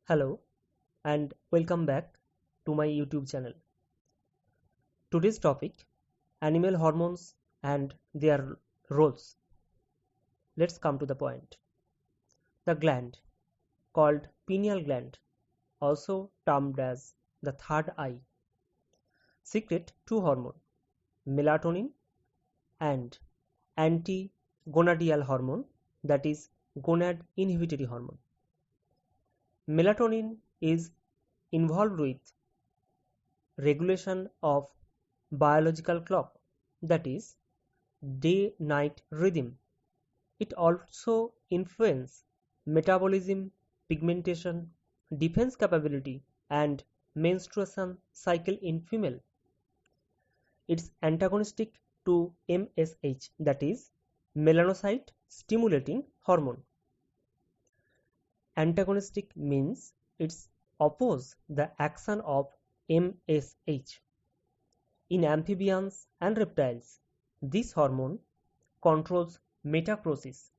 Hello and welcome back to my YouTube channel. Today's topic, animal hormones and their roles. Let's come to the point. The gland, called pineal gland, also termed as the third eye, secrete two hormones, melatonin and anti-gonadial hormone, that is gonad inhibitory hormone. Melatonin is involved with regulation of biological clock, that is day-night rhythm. It also influences metabolism, pigmentation, defense capability, and menstruation cycle in female. It's antagonistic to MSH, that is melanocyte stimulating hormone. Antagonistic means it's oppose the action of MSH. In amphibians and reptiles, this hormone controls metachrosis.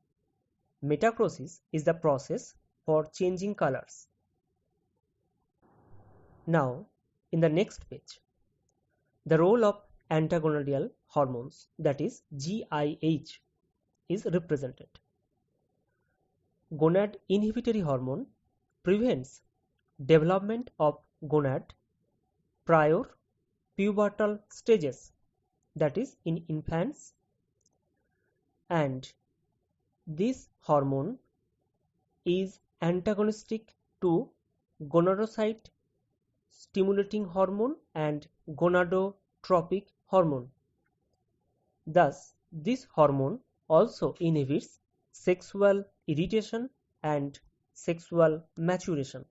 Metachrosis is the process for changing colors. Now, in the next page, the role of antagonal hormones, that is GIH, is represented. Gonad inhibitory hormone prevents development of gonad prior pubertal stages, that is in infants, and this hormone is antagonistic to gonadocyte stimulating hormone and gonadotropic hormone. Thus, this hormone also inhibits sexual irritation and sexual maturation.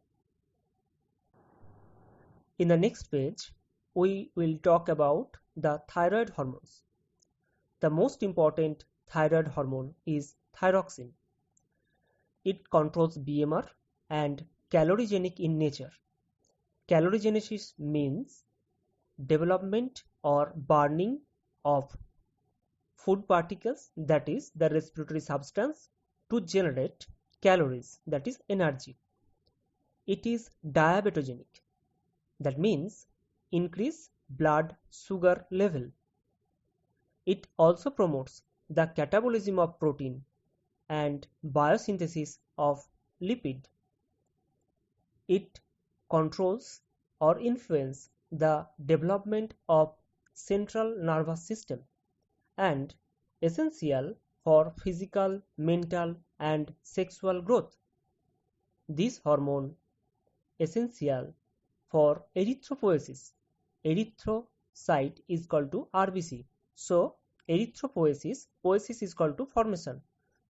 In the next page, we will talk about the thyroid hormones. The most important thyroid hormone is thyroxine. It controls BMR and calorigenic in nature. Calorigenesis means development or burning of food particles, that is the respiratory substance, to generate calories, that is energy. It is diabetogenic, that means increase blood sugar level. It also promotes the catabolism of protein and biosynthesis of lipid. It controls or influences the development of central nervous system and essential for physical, mental and sexual growth. This hormone essential for erythropoiesis. Erythrocyte is equal to RBC. So erythropoiesis, poiesis is equal to formation.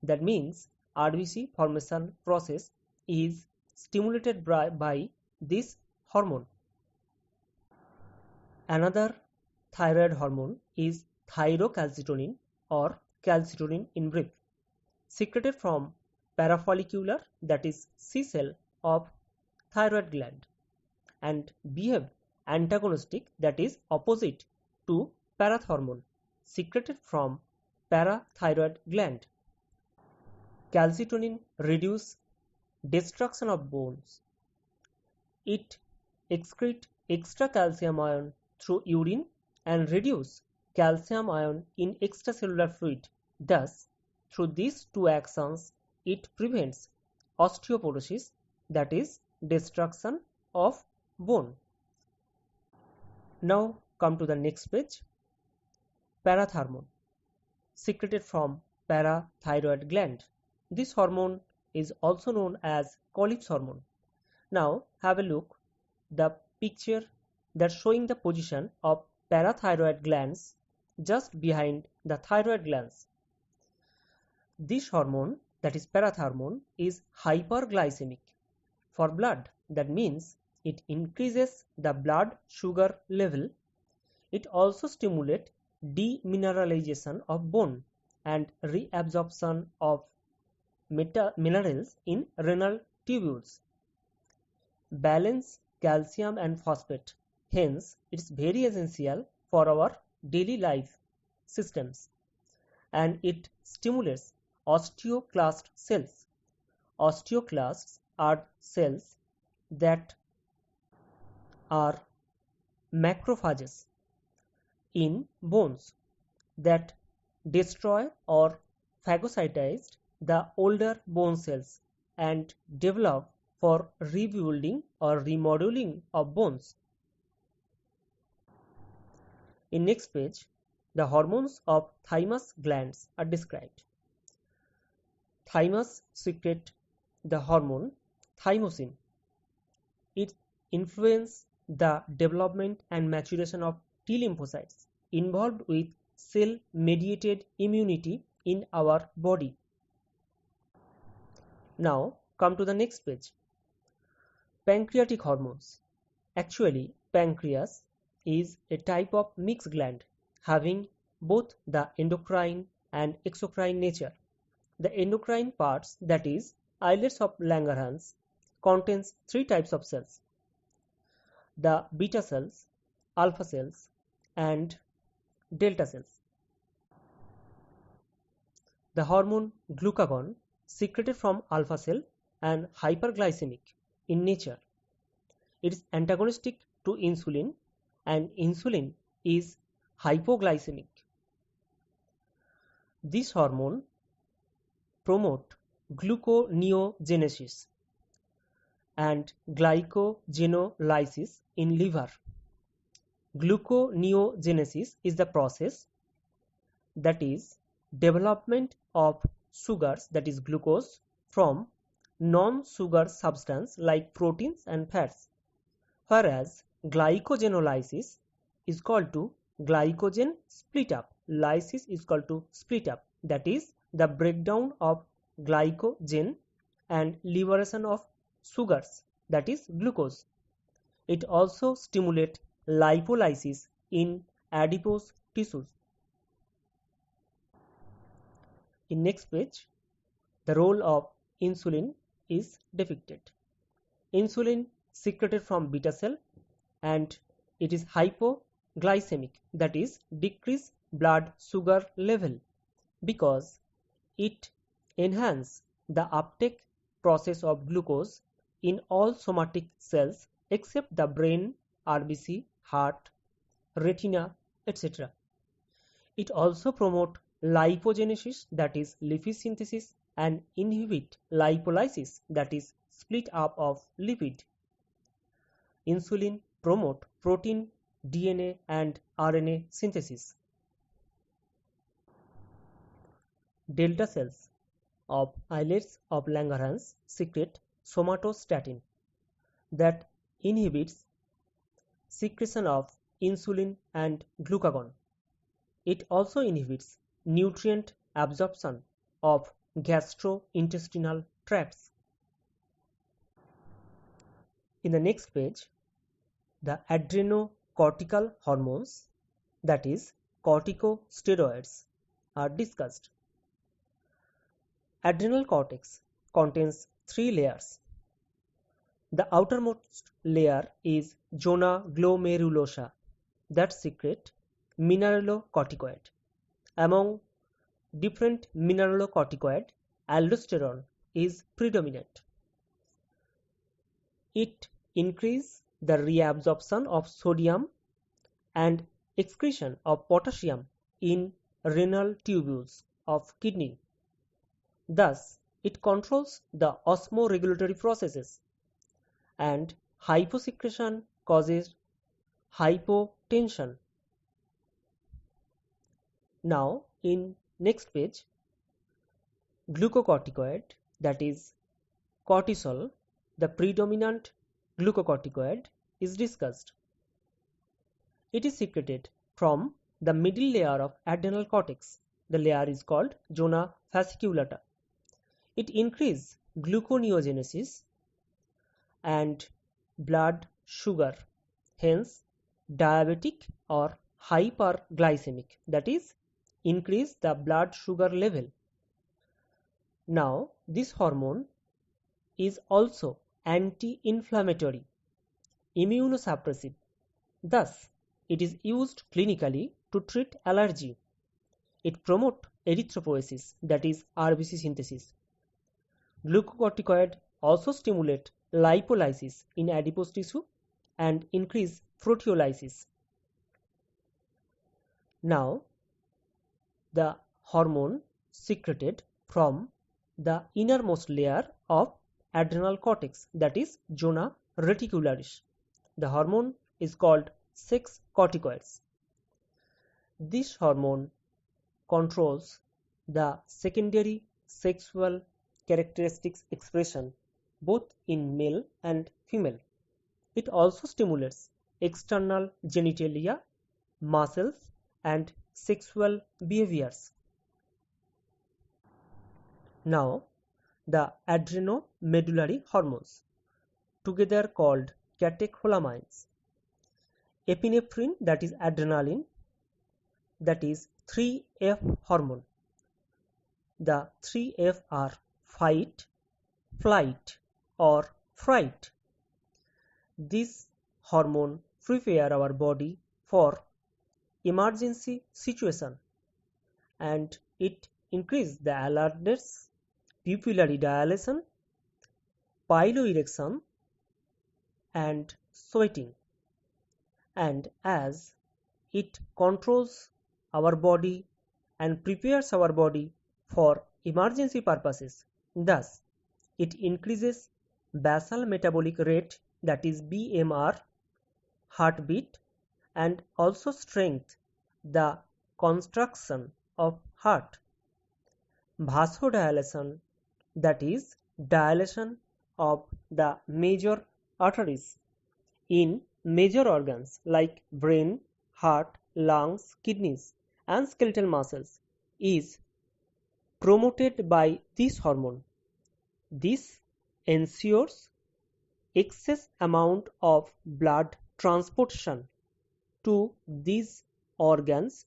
That means RBC formation process is stimulated by this hormone. Another thyroid hormone is thyrocalcitonin or calcitonin in brief, secreted from parafollicular, that is C cell of thyroid gland, and behave antagonistic, that is opposite to parathormone, secreted from parathyroid gland. Calcitonin reduces destruction of bones. It excretes extra calcium ion through urine and reduce calcium ion in extracellular fluid. Thus, through these two actions, it prevents osteoporosis, that is destruction of bone. Now come to the next page. Parathormone, secreted from parathyroid gland. This hormone is also known as Colles hormone. Now have a look the picture that's showing the position of parathyroid glands just behind the thyroid glands. This hormone, that is parathormone, is hyperglycemic for blood. That means it increases the blood sugar level. It also stimulates demineralization of bone and reabsorption of minerals in renal tubules. Balance calcium and phosphate. Hence, it's very essential for our daily life systems. And it stimulates osteoclast cells. Osteoclasts are cells that are macrophages in bones that destroy or phagocytize the older bone cells and develop for rebuilding or remodeling of bones. In next page, the hormones of thymus glands are described. Thymus secrete the hormone thymosin. It influences the development and maturation of T lymphocytes involved with cell-mediated immunity in our body. Now come to the next page. Pancreatic hormones. Actually, pancreas is a type of mixed gland having both the endocrine and exocrine nature. The endocrine parts, that is, islets of Langerhans, contains three types of cells: the beta cells, alpha cells, and delta cells. The hormone glucagon secreted from alpha cell and hyperglycemic in nature. It is antagonistic to insulin, and insulin is hypoglycemic. This hormone promote gluconeogenesis and glycogenolysis in liver. Gluconeogenesis is the process, that is, development of sugars, that is glucose, from non-sugar substance like proteins and fats, whereas glycogenolysis is called to glycogen split up. Lysis is called to split up, that is the breakdown of glycogen and liberation of sugars, that is glucose. It also stimulates lipolysis in adipose tissues. In next page, the role of insulin is depicted. Insulin secreted from beta cell and it is hypoglycemic, that is decrease blood sugar level, because it enhances the uptake process of glucose in all somatic cells except the brain, RBC, heart, retina, etc. It also promotes lipogenesis, that is lipid synthesis, and inhibit lipolysis, that is split up of lipid. Insulin promote protein, DNA and RNA synthesis. Delta cells of islets of Langerhans secrete somatostatin that inhibits secretion of insulin and glucagon. It also inhibits nutrient absorption of gastrointestinal tracts. In the next page, the adrenocortical hormones, that is corticosteroids, are discussed. Adrenal cortex contains three layers. The outermost layer is zona glomerulosa that secrete mineralocorticoid. Among different mineralocorticoid, aldosterone is predominant. It increases the reabsorption of sodium and excretion of potassium in renal tubules of kidney. Thus, it controls the osmoregulatory processes, and hyposecretion causes hypotension. Now, in next page, glucocorticoid, that is cortisol, the predominant glucocorticoid, is discussed. It is secreted from the middle layer of adrenal cortex. The layer is called zona fasciculata. It increases gluconeogenesis and blood sugar, hence diabetic or hyperglycemic, that is increase the blood sugar level. Now, this hormone is also anti-inflammatory, immunosuppressive. Thus, it is used clinically to treat allergy. It promotes erythropoiesis, that is RBC synthesis. Glucocorticoid also stimulate lipolysis in adipose tissue and increase proteolysis. Now, the hormone secreted from the innermost layer of adrenal cortex, that is zona reticularis. The hormone is called sex corticoids. This hormone controls the secondary sexual characteristics expression both in male and female. It also stimulates external genitalia, muscles, and sexual behaviors. Now, the adrenomedullary hormones, together called catecholamines. Epinephrine, that is adrenaline, that is 3F hormone. The 3F are fight, flight, or fright. This hormone prepare our body for emergency situation, and it increase the alertness, pupillary dilation, piloerection, and sweating. And as it controls our body and prepares our body for emergency purposes, thus it increases basal metabolic rate, that is BMR, heartbeat, and also strength the construction of heart. Vasodilation, that is dilation of the major arteries in major organs like brain, heart, lungs, kidneys, and skeletal muscles, is promoted by this hormone. This ensures excess amount of blood transportation to these organs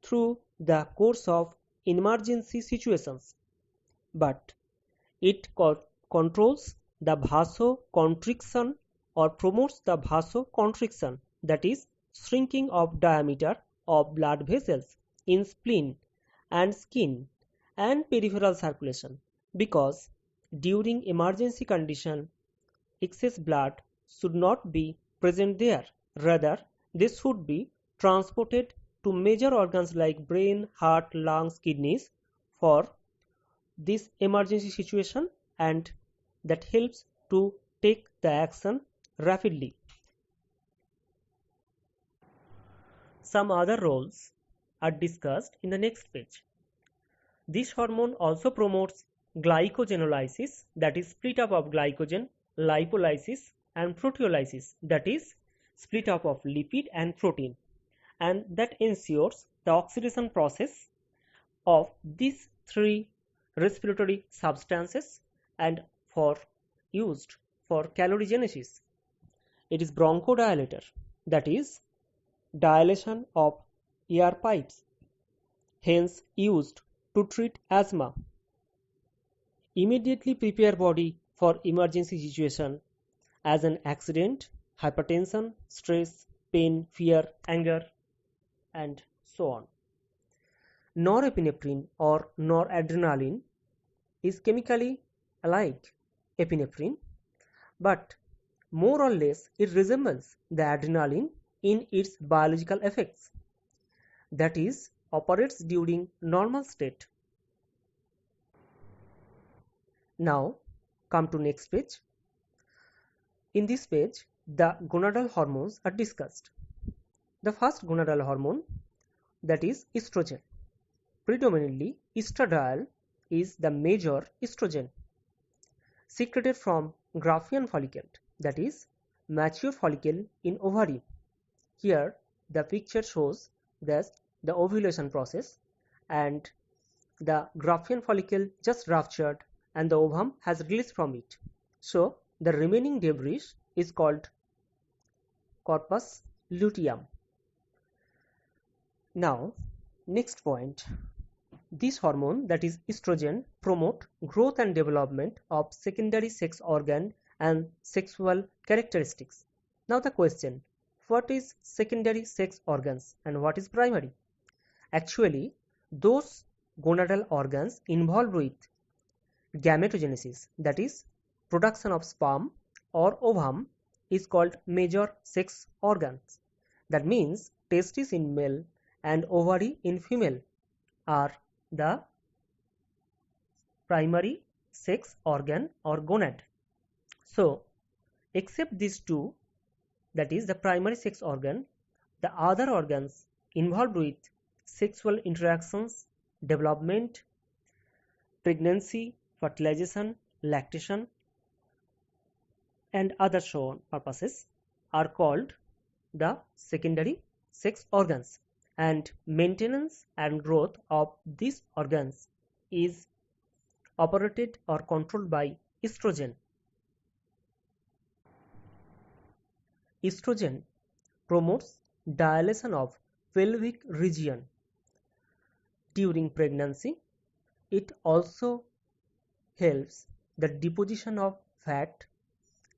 through the course of emergency situations, but it controls the vasoconstriction or promotes the vasoconstriction, that is shrinking of diameter of blood vessels in spleen and skin and peripheral circulation, because during emergency condition excess blood should not be present there, rather they should be transported to major organs like brain, heart, lungs, kidneys for this emergency situation, and that helps to take the action rapidly. Some other roles are discussed in the next page. This hormone also promotes glycogenolysis, that is split up of glycogen, lipolysis, and proteolysis, that is split up of lipid and protein, and that ensures the oxidation process of these three respiratory substances and used for calorigenesis. It is bronchodilator, that is dilation of air pipes, hence used to treat asthma. Immediately prepare body for emergency situation as an accident, hypertension, stress, pain, fear, anger, and so on. Norepinephrine or noradrenaline is chemically like epinephrine, but more or less it resembles the adrenaline in its biological effects, that is operates during normal state. Now come to next page. In this page the gonadal hormones are discussed. The first gonadal hormone, that is estrogen. Predominantly estradiol is the major estrogen secreted from Graafian follicle, that is mature follicle in ovary. Here the picture shows that the ovulation process, and the Graafian follicle just ruptured and the ovum has released from it. So the remaining debris is called corpus luteum. Now next point, this hormone, that is estrogen, promote growth and development of secondary sex organ and sexual characteristics. Now the question, what is secondary sex organs and what is primary? Actually, those gonadal organs involved with gametogenesis, that is production of sperm or ovum is called major sex organs. That means testes in male and ovary in female are the primary sex organ or gonad. So, except these two, that is the primary sex organ, the other organs involved with sexual interactions, development, pregnancy, fertilization, lactation, and other so on purposes are called the secondary sex organs, and maintenance and growth of these organs is operated or controlled by estrogen. Estrogen promotes dilation of pelvic region during pregnancy. It also helps the deposition of fat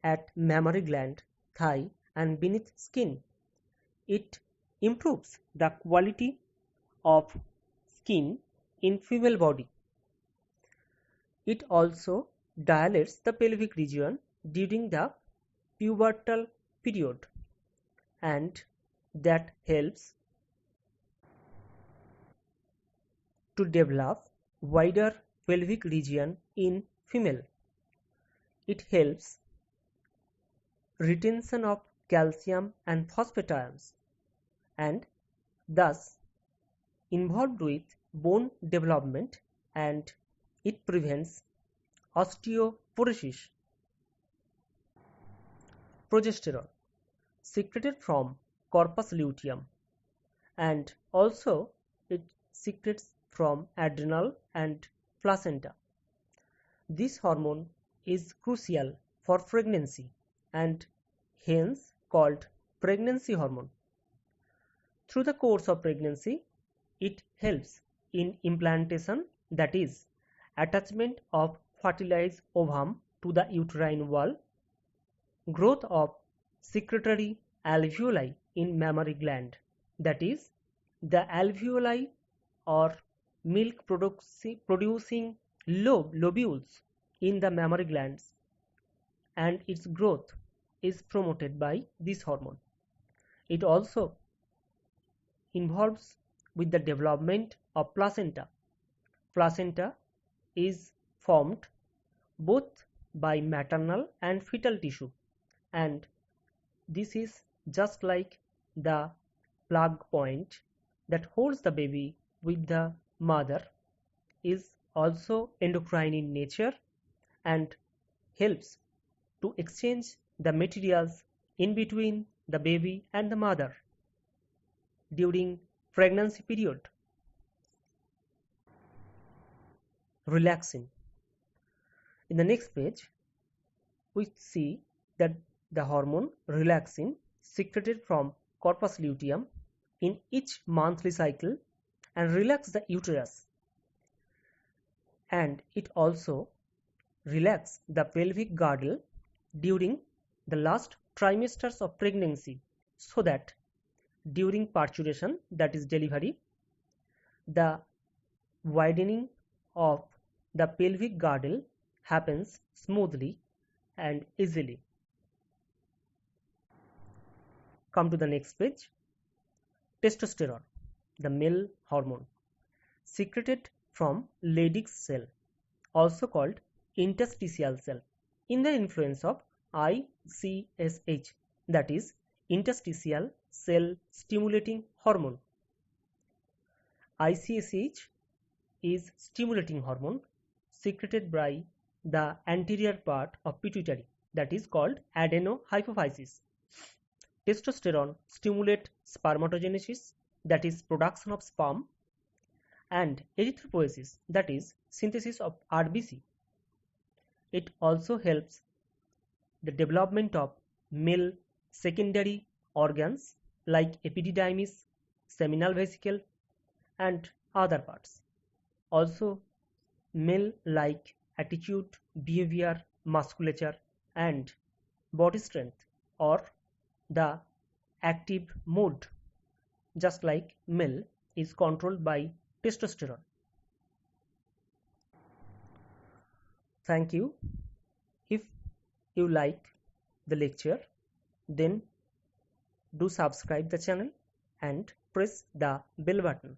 at mammary gland, thigh, and beneath skin. It improves the quality of skin in female body. It also dilates the pelvic region during the pubertal period, and that helps to develop wider pelvic region in female. It helps retention of calcium and phosphate ions and thus involved with bone development, and it prevents osteoporosis. Progesterone secreted from corpus luteum, and also it secretes from adrenal and placenta. This hormone is crucial for pregnancy and hence called pregnancy hormone. Through the course of pregnancy, it helps in implantation, that is, attachment of fertilized ovum to the uterine wall, growth of secretory alveoli in mammary gland, that is, the alveoli or milk producing lobules in the mammary glands, and its growth is promoted by this hormone. It also involves with the development of placenta. Placenta is formed both by maternal and fetal tissue, and this is just like the plug point that holds the baby with the mother, is also endocrine in nature and helps to exchange the materials in between the baby and the mother during pregnancy period. Relaxin. In the next page, we see that the hormone relaxin secreted from corpus luteum in each monthly cycle and relax the uterus, and it also relax the pelvic girdle during the last trimesters of pregnancy, so that during parturition, that is delivery, the widening of the pelvic girdle happens smoothly and easily. Come to the next page. Testosterone, the male hormone, secreted from Leydig cell, also called interstitial cell, in the influence of ICSH, that is interstitial cell stimulating hormone. ICSH is stimulating hormone secreted by the anterior part of pituitary, that is called adenohypophysis. Testosterone stimulates spermatogenesis, that is production of sperm, and erythropoiesis, that is synthesis of RBC. It also helps the development of male secondary organs like epididymis, seminal vesicle, and other parts. Also, male like attitude, behavior, musculature, and body strength, or the active mood, just like male, is controlled by testosterone. Thank you. If you like the lecture, then do subscribe the channel and press the bell button.